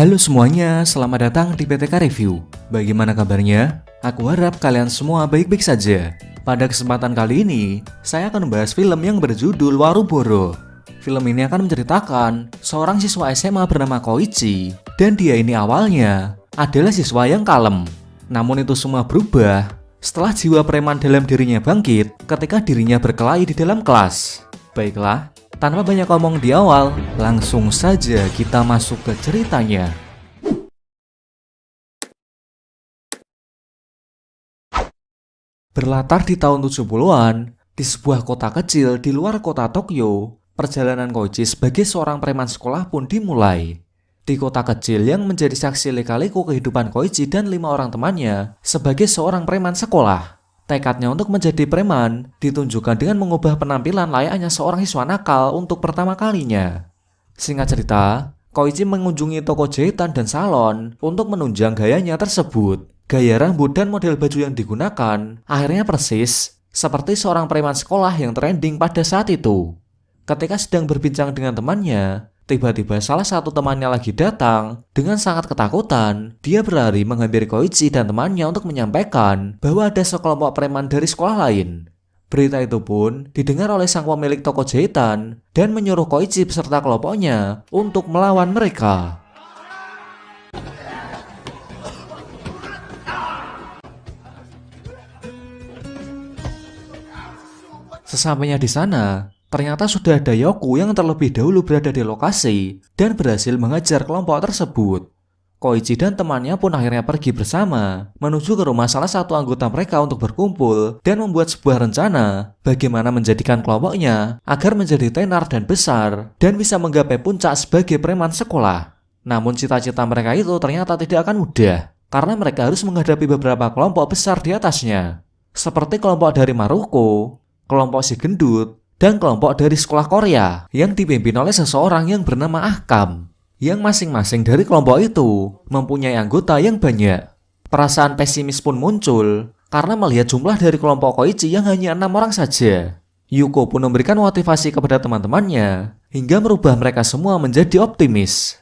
Halo semuanya, selamat datang di PTK Review. Bagaimana kabarnya? Aku harap kalian semua baik-baik saja. Pada kesempatan kali ini, saya akan membahas film yang berjudul Waruboro. Film ini akan menceritakan seorang siswa SMA bernama Koichi, dan dia ini awalnya adalah siswa yang kalem. Namun itu semua berubah setelah jiwa preman dalam dirinya bangkit ketika dirinya berkelahi di dalam kelas. Baiklah, tanpa banyak ngomong di awal, langsung saja kita masuk ke ceritanya. Berlatar di tahun 70-an, di sebuah kota kecil di luar kota Tokyo, perjalanan Koichi sebagai seorang preman sekolah pun dimulai. Di kota kecil yang menjadi saksi lika-liku kehidupan Koichi dan 5 orang temannya sebagai seorang preman sekolah. Tekadnya untuk menjadi preman ditunjukkan dengan mengubah penampilan layaknya seorang siswa nakal untuk pertama kalinya. Singkat cerita, Koichi mengunjungi toko jahitan dan salon untuk menunjang gayanya tersebut. Gaya rambut dan model baju yang digunakan akhirnya persis seperti seorang preman sekolah yang trending pada saat itu. Ketika sedang berbincang dengan temannya, tiba-tiba salah satu temannya lagi datang. Dengan sangat ketakutan, dia berlari menghampiri Koichi dan temannya untuk menyampaikan bahwa ada sekelompok preman dari sekolah lain. Berita itu pun didengar oleh sang pemilik toko jahitan dan menyuruh Koichi beserta kelompoknya untuk melawan mereka. Sesampainya di sana, ternyata sudah ada Yoku yang terlebih dahulu berada di lokasi dan berhasil mengejar kelompok tersebut. Koichi dan temannya pun akhirnya pergi bersama menuju ke rumah salah satu anggota mereka untuk berkumpul dan membuat sebuah rencana bagaimana menjadikan kelompoknya agar menjadi tenar dan besar dan bisa menggapai puncak sebagai preman sekolah. Namun cita-cita mereka itu ternyata tidak akan mudah karena mereka harus menghadapi beberapa kelompok besar di atasnya, seperti kelompok dari Maruko, kelompok si gendut, dan kelompok dari sekolah Korea yang dipimpin oleh seseorang yang bernama Ahkam, yang masing-masing dari kelompok itu mempunyai anggota yang banyak. Perasaan pesimis pun muncul karena melihat jumlah dari kelompok Koichi yang hanya 6 orang saja. Yuko pun memberikan motivasi kepada teman-temannya hingga merubah mereka semua menjadi optimis.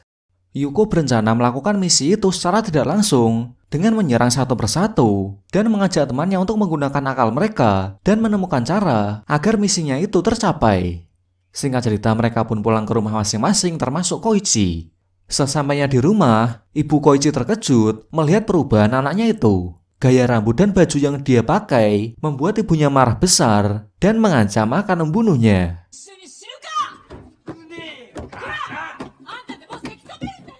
Yuko berencana melakukan misi itu secara tidak langsung dengan menyerang satu persatu dan mengajak temannya untuk menggunakan akal mereka dan menemukan cara agar misinya itu tercapai. Singkat cerita, mereka pun pulang ke rumah masing-masing termasuk Koichi. Sesampainya di rumah, ibu Koichi terkejut melihat perubahan anaknya itu. Gaya rambut dan baju yang dia pakai membuat ibunya marah besar dan mengancam akan membunuhnya.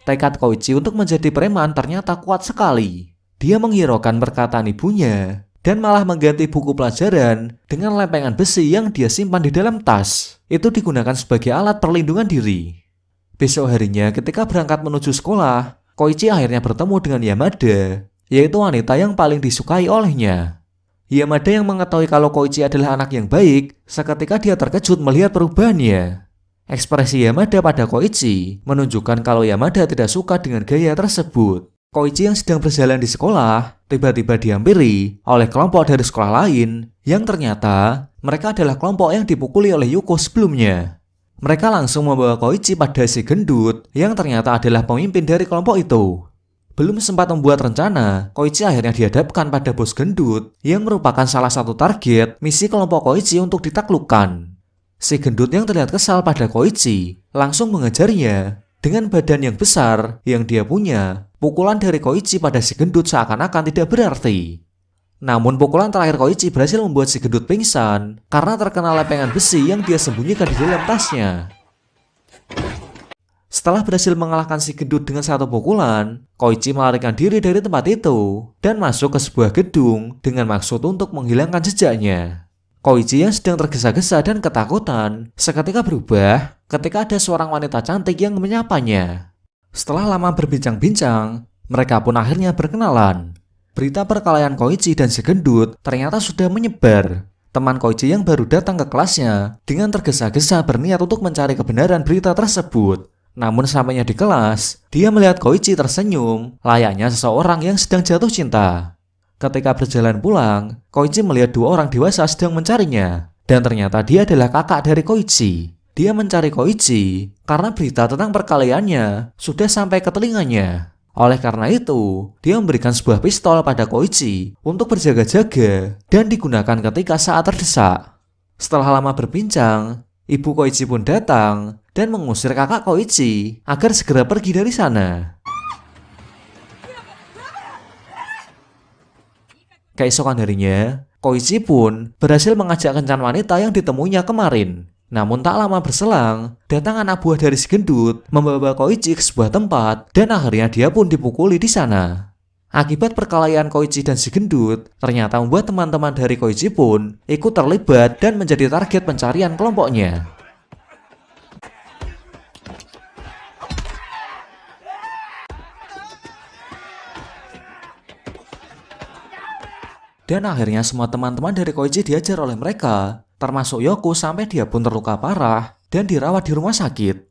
Tekad Koichi untuk menjadi preman ternyata kuat sekali. Dia menghiraukan perkataan ibunya dan malah mengganti buku pelajaran dengan lempengan besi yang dia simpan di dalam tas. Itu digunakan sebagai alat perlindungan diri. Besok harinya ketika berangkat menuju sekolah, Koichi akhirnya bertemu dengan Yamada, yaitu wanita yang paling disukai olehnya. Yamada yang mengetahui kalau Koichi adalah anak yang baik, seketika dia terkejut melihat perubahannya. Ekspresi Yamada pada Koichi menunjukkan kalau Yamada tidak suka dengan gaya tersebut. Koichi yang sedang berjalan di sekolah tiba-tiba dihampiri oleh kelompok dari sekolah lain yang ternyata mereka adalah kelompok yang dipukuli oleh Yuko sebelumnya. Mereka langsung membawa Koichi pada si gendut yang ternyata adalah pemimpin dari kelompok itu. Belum sempat membuat rencana, Koichi akhirnya dihadapkan pada bos gendut yang merupakan salah satu target misi kelompok Koichi untuk ditaklukkan. Si gendut yang terlihat kesal pada Koichi langsung mengejarnya. Dengan badan yang besar yang dia punya, pukulan dari Koichi pada si gendut seakan-akan tidak berarti. Namun pukulan terakhir Koichi berhasil membuat si gendut pingsan karena terkena lempengan besi yang dia sembunyikan di dalam tasnya. Setelah berhasil mengalahkan si gendut dengan satu pukulan, Koichi melarikan diri dari tempat itu dan masuk ke sebuah gedung dengan maksud untuk menghilangkan jejaknya. Koichi yang sedang tergesa-gesa dan ketakutan seketika berubah ketika ada seorang wanita cantik yang menyapanya. Setelah lama berbincang-bincang, mereka pun akhirnya berkenalan. Berita perkelahian Koichi dan si gendut ternyata sudah menyebar. Teman Koichi yang baru datang ke kelasnya dengan tergesa-gesa berniat untuk mencari kebenaran berita tersebut. Namun sampainya di kelas, dia melihat Koichi tersenyum layaknya seseorang yang sedang jatuh cinta. Ketika berjalan pulang, Koichi melihat 2 orang dewasa sedang mencarinya. Dan ternyata dia adalah kakak dari Koichi. Dia mencari Koichi karena berita tentang perkelahiannya sudah sampai ke telinganya. Oleh karena itu, dia memberikan sebuah pistol pada Koichi untuk berjaga-jaga dan digunakan ketika saat terdesak. Setelah lama berbincang, ibu Koichi pun datang dan mengusir kakak Koichi agar segera pergi dari sana. Keesokan harinya, Koichi pun berhasil mengajak kencan wanita yang ditemuinya kemarin. Namun tak lama berselang, datang anak buah dari si gendut membawa Koichi ke sebuah tempat dan akhirnya dia pun dipukuli di sana. Akibat perkelahian Koichi dan si gendut, ternyata membuat teman-teman dari Koichi pun ikut terlibat dan menjadi target pencarian kelompoknya. Dan akhirnya semua teman-teman dari Koichi diajar oleh mereka, termasuk Yoku sampai dia pun terluka parah dan dirawat di rumah sakit.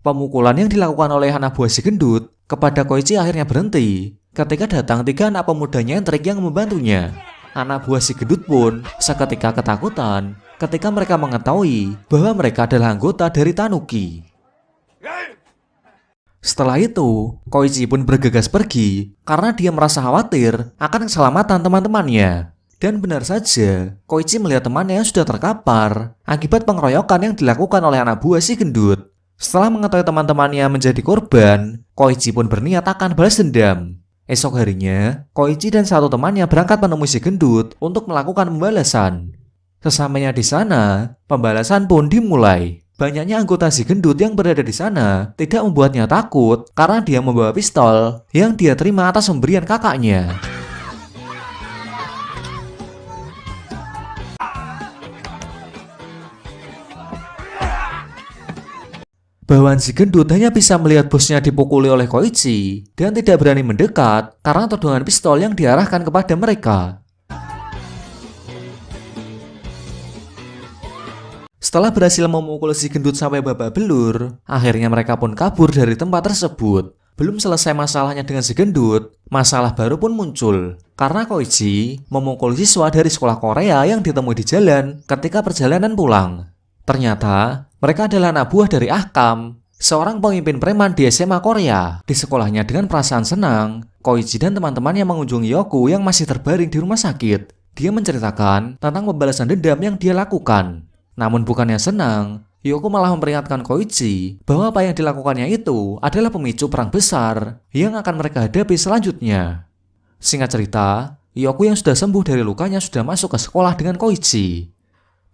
Pemukulan yang dilakukan oleh anak buah si gendut kepada Koichi akhirnya berhenti ketika datang 3 anak pemudanya yang trik yang membantunya. Anak buah si gendut pun seketika ketakutan ketika mereka mengetahui bahwa mereka adalah anggota dari Tanuki. Setelah itu, Koichi pun bergegas pergi karena dia merasa khawatir akan keselamatan teman-temannya. Dan benar saja, Koichi melihat temannya yang sudah terkapar akibat pengeroyokan yang dilakukan oleh anak buah si gendut. Setelah mengetahui teman-temannya menjadi korban, Koichi pun berniat akan balas dendam. Esok harinya, Koichi dan satu temannya berangkat menemui si gendut untuk melakukan pembalasan. Sesampainya di sana, pembalasan pun dimulai. Banyaknya anggota si gendut yang berada di sana tidak membuatnya takut karena dia membawa pistol yang dia terima atas pemberian kakaknya. Bawahan si gendut hanya bisa melihat bosnya dipukuli oleh Koichi dan tidak berani mendekat karena todongan pistol yang diarahkan kepada mereka. Setelah berhasil memukul si gendut sampai babak belur, akhirnya mereka pun kabur dari tempat tersebut. Belum selesai masalahnya dengan si gendut, masalah baru pun muncul. Karena Koichi memukul siswa dari sekolah Korea yang ditemui di jalan ketika perjalanan pulang. Ternyata, mereka adalah anak buah dari Ahkam, seorang pemimpin preman di SMA Korea. Di sekolahnya dengan perasaan senang, Koichi dan teman-temannya mengunjungi Yoku yang masih terbaring di rumah sakit. Dia menceritakan tentang pembalasan dendam yang dia lakukan. Namun bukannya senang, Yoku malah memperingatkan Koichi bahwa apa yang dilakukannya itu adalah pemicu perang besar yang akan mereka hadapi selanjutnya. Singkat cerita, Yoku yang sudah sembuh dari lukanya sudah masuk ke sekolah dengan Koichi.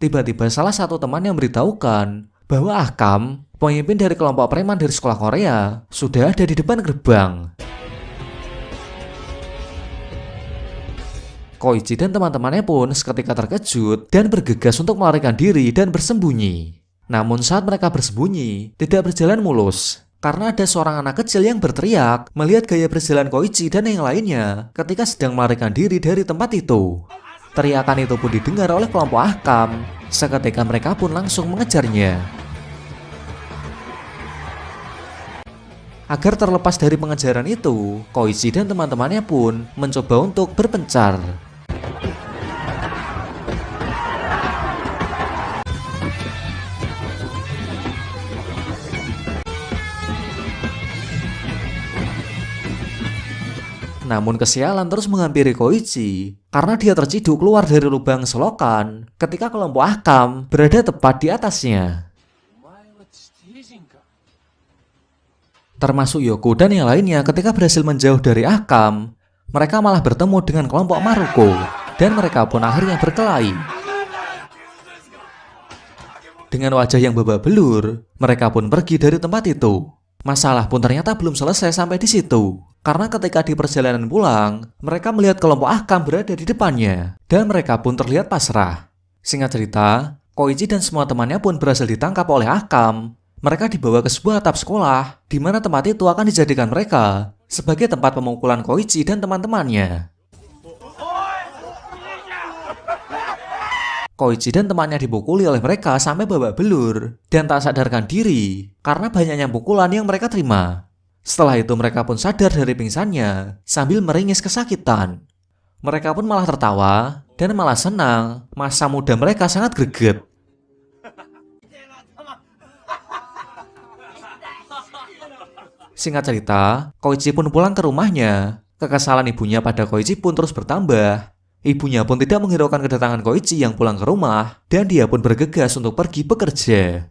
Tiba-tiba salah satu teman yang memberitahukan bahwa Ahkam, pemimpin dari kelompok preman dari sekolah Korea, sudah ada di depan gerbang. Koichi dan teman-temannya pun seketika terkejut dan bergegas untuk melarikan diri dan bersembunyi. Namun saat mereka bersembunyi, tidak berjalan mulus. Karena ada seorang anak kecil yang berteriak melihat gaya berjalan Koichi dan yang lainnya ketika sedang melarikan diri dari tempat itu. Teriakan itu pun didengar oleh kelompok Ahkam. Seketika mereka pun langsung mengejarnya. Agar terlepas dari pengejaran itu, Koichi dan teman-temannya pun mencoba untuk berpencar. Namun kesialan terus menghampiri Koichi karena dia terciduk keluar dari lubang selokan ketika kelompok Ahkam berada tepat di atasnya. Termasuk Yoku dan yang lainnya ketika berhasil menjauh dari Ahkam, mereka malah bertemu dengan kelompok Maruko dan mereka pun akhirnya berkelahi. Dengan wajah yang babak belur, mereka pun pergi dari tempat itu. Masalah pun ternyata belum selesai sampai di situ. Karena ketika di perjalanan pulang, mereka melihat kelompok Ahkam berada di depannya dan mereka pun terlihat pasrah. Singkat cerita, Koichi dan semua temannya pun berhasil ditangkap oleh Ahkam. Mereka dibawa ke sebuah atap sekolah di mana tempat itu akan dijadikan mereka sebagai tempat pemukulan Koichi dan teman-temannya. Koichi dan temannya dipukuli oleh mereka sampai babak belur dan tak sadarkan diri karena banyaknya pukulan yang mereka terima. Setelah itu mereka pun sadar dari pingsannya sambil meringis kesakitan. Mereka pun malah tertawa dan malah senang, masa muda mereka sangat greget. Singkat cerita, Koichi pun pulang ke rumahnya. Kekesalan ibunya pada Koichi pun terus bertambah. Ibunya pun tidak menghiraukan kedatangan Koichi yang pulang ke rumah, dan dia pun bergegas untuk pergi bekerja.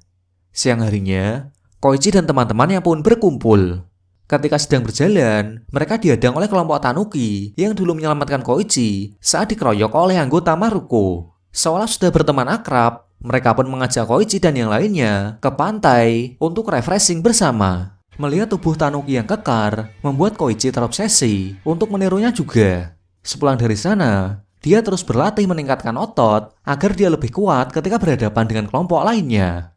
Siang harinya, Koichi dan teman-temannya pun berkumpul. Ketika sedang berjalan, mereka dihadang oleh kelompok Tanuki yang dulu menyelamatkan Koichi saat dikeroyok oleh anggota Maruko. Seolah sudah berteman akrab, mereka pun mengajak Koichi dan yang lainnya ke pantai untuk refreshing bersama. Melihat tubuh Tanuki yang kekar, membuat Koichi terobsesi untuk menirunya juga. Sepulang dari sana, dia terus berlatih meningkatkan otot agar dia lebih kuat ketika berhadapan dengan kelompok lainnya.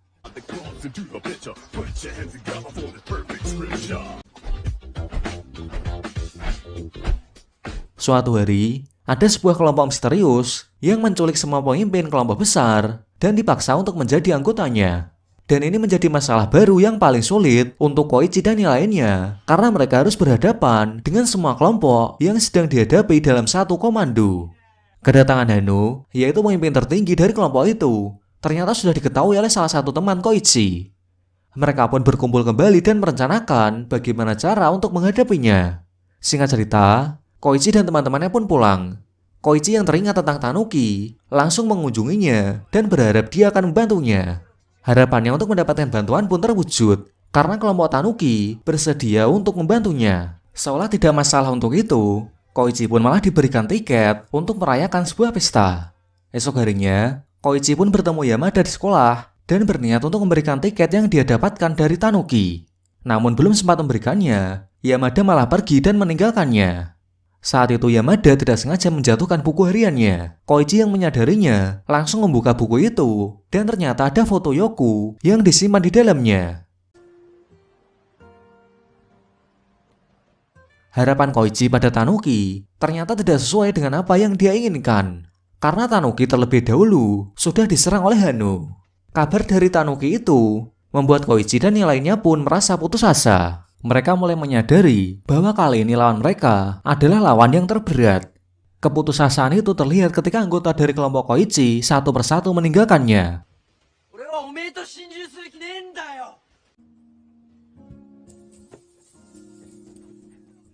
Suatu hari, ada sebuah kelompok misterius yang menculik semua pemimpin kelompok besar dan dipaksa untuk menjadi anggotanya. Dan ini menjadi masalah baru yang paling sulit untuk Koichi dan yang lainnya, karena mereka harus berhadapan dengan semua kelompok yang sedang dihadapi dalam satu komando. Kedatangan Hano, yaitu pemimpin tertinggi dari kelompok itu, ternyata sudah diketahui oleh salah satu teman Koichi. Mereka pun berkumpul kembali dan merencanakan bagaimana cara untuk menghadapinya. Singkat cerita, Koichi dan teman-temannya pun pulang. Koichi yang teringat tentang Tanuki langsung mengunjunginya dan berharap dia akan membantunya. Harapannya untuk mendapatkan bantuan pun terwujud karena kelompok Tanuki bersedia untuk membantunya. Seolah tidak masalah untuk itu, Koichi pun malah diberikan tiket untuk merayakan sebuah pesta. Esok harinya, Koichi pun bertemu Yamada di sekolah dan berniat untuk memberikan tiket yang dia dapatkan dari Tanuki. Namun belum sempat memberikannya, Yamada malah pergi dan meninggalkannya. Saat itu Yamada tidak sengaja menjatuhkan buku hariannya. Koichi yang menyadarinya langsung membuka buku itu dan ternyata ada foto Yoku yang disimpan di dalamnya. Harapan Koichi pada Tanuki ternyata tidak sesuai dengan apa yang dia inginkan. Karena Tanuki terlebih dahulu sudah diserang oleh Hano. Kabar dari Tanuki itu membuat Koichi dan yang lainnya pun merasa putus asa. Mereka mulai menyadari bahwa kali ini lawan mereka adalah lawan yang terberat. Keputusasaan itu terlihat ketika anggota dari kelompok Koichi satu persatu meninggalkannya.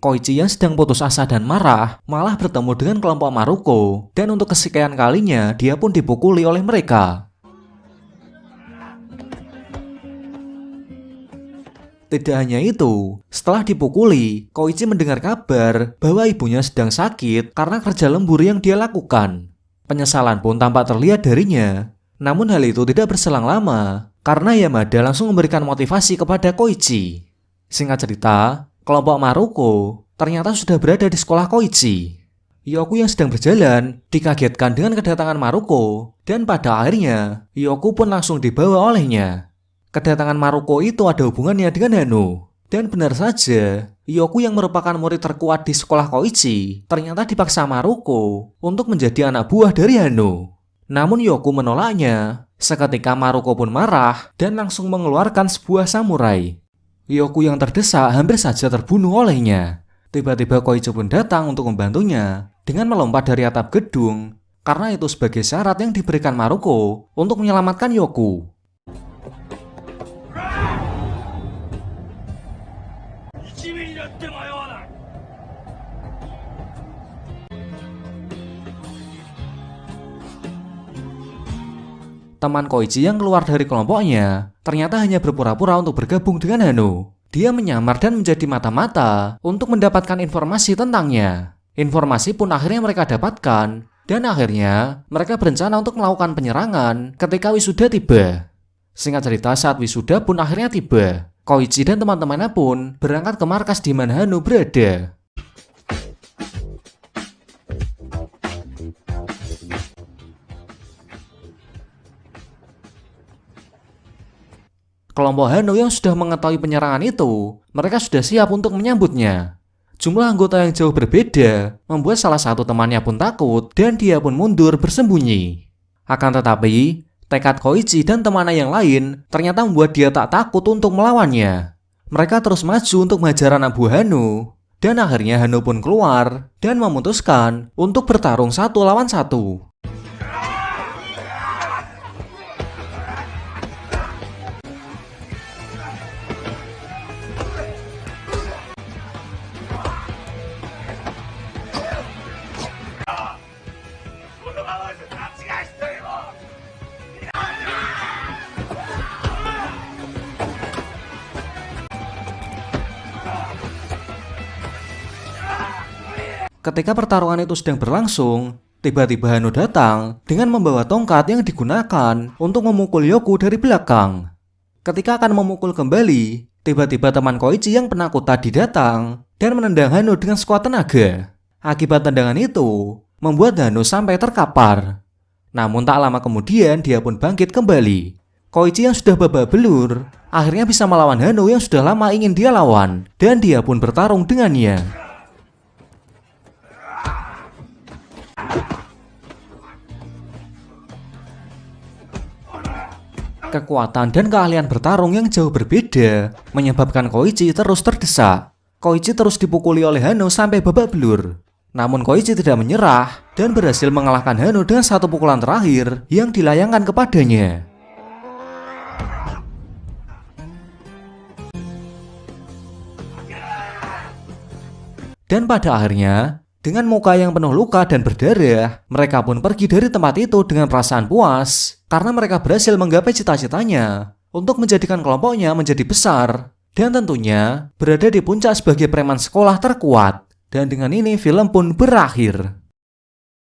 Koichi yang sedang putus asa dan marah malah bertemu dengan kelompok Maruko dan untuk kesekian kalinya dia pun dipukuli oleh mereka. Tidak hanya itu, setelah dipukuli, Koichi mendengar kabar bahwa ibunya sedang sakit karena kerja lembur yang dia lakukan. Penyesalan pun tampak terlihat darinya. Namun hal itu tidak berselang lama, karena Yamada langsung memberikan motivasi kepada Koichi. Singkat cerita, kelompok Maruko ternyata sudah berada di sekolah Koichi. Yoku yang sedang berjalan dikagetkan dengan kedatangan Maruko, dan pada akhirnya, Yoku pun langsung dibawa olehnya. Kedatangan Maruko itu ada hubungannya dengan Hano. Dan benar saja, Yoku yang merupakan murid terkuat di sekolah Koichi ternyata dipaksa Maruko untuk menjadi anak buah dari Hano. Namun Yoku menolaknya. Seketika Maruko pun marah dan langsung mengeluarkan sebuah samurai. Yoku yang terdesak hampir saja terbunuh olehnya. Tiba-tiba Koichi pun datang untuk membantunya dengan melompat dari atap gedung karena itu sebagai syarat yang diberikan Maruko untuk menyelamatkan Yoku. Teman Koichi yang keluar dari kelompoknya ternyata hanya berpura-pura untuk bergabung dengan Hano. Dia menyamar dan menjadi mata-mata untuk mendapatkan informasi tentangnya. Informasi pun akhirnya mereka dapatkan dan akhirnya mereka berencana untuk melakukan penyerangan ketika wisuda tiba. Singkat cerita, saat wisuda pun akhirnya tiba. Koichi dan teman-temannya pun berangkat ke markas di mana Hano berada. Kelompok Hano yang sudah mengetahui penyerangan itu, mereka sudah siap untuk menyambutnya. Jumlah anggota yang jauh berbeda membuat salah satu temannya pun takut dan dia pun mundur bersembunyi. Akan tetapi, tekad Koichi dan temannya yang lain ternyata membuat dia tak takut untuk melawannya. Mereka terus maju untuk mengejar anak buah Hano, dan akhirnya Hano pun keluar dan memutuskan untuk bertarung satu lawan satu. Ketika pertarungan itu sedang berlangsung, tiba-tiba Hano datang dengan membawa tongkat yang digunakan untuk memukul Yoku dari belakang. Ketika akan memukul kembali, tiba-tiba teman Koichi yang penakut tadi datang dan menendang Hano dengan sekuat tenaga. Akibat tendangan itu, membuat Hano sampai terkapar. Namun tak lama kemudian dia pun bangkit kembali. Koichi yang sudah babak belur akhirnya bisa melawan Hano yang sudah lama ingin dia lawan, dan dia pun bertarung dengannya. Kekuatan dan keahlian bertarung yang jauh berbeda menyebabkan Koichi terus terdesak. Koichi terus dipukuli oleh Hano sampai babak belur. Namun Koichi tidak menyerah dan berhasil mengalahkan Hano dengan satu pukulan terakhir yang dilayangkan kepadanya. Dan pada akhirnya, dengan muka yang penuh luka dan berdarah, mereka pun pergi dari tempat itu dengan perasaan puas karena mereka berhasil menggapai cita-citanya untuk menjadikan kelompoknya menjadi besar dan tentunya berada di puncak sebagai preman sekolah terkuat. Dan dengan ini film pun berakhir.